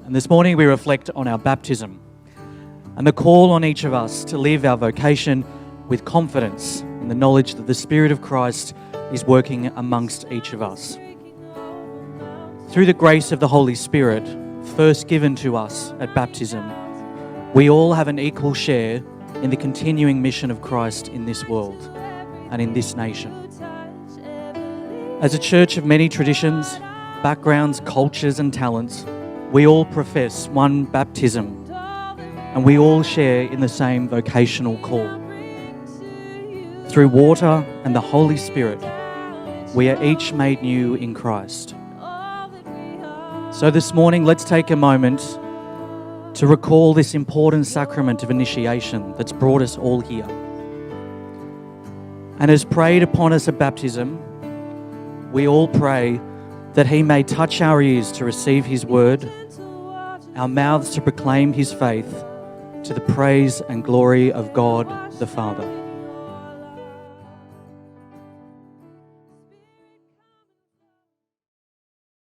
And this morning we reflect on our baptism and the call on each of us to live our vocation with confidence in the knowledge that the Spirit of Christ is working amongst each of us. Through the grace of the Holy Spirit, first given to us at baptism, we all have an equal share in the continuing mission of Christ in this world and in this nation. As a church of many traditions, backgrounds, cultures and talents, we all profess one baptism and we all share in the same vocational call. Through water and the Holy Spirit, we are each made new in Christ. So this morning, let's take a moment to recall this important sacrament of initiation that's brought us all here. And as prayed upon us at baptism, we all pray that He may touch our ears to receive His word, our mouths to proclaim His faith, to the praise and glory of God the Father.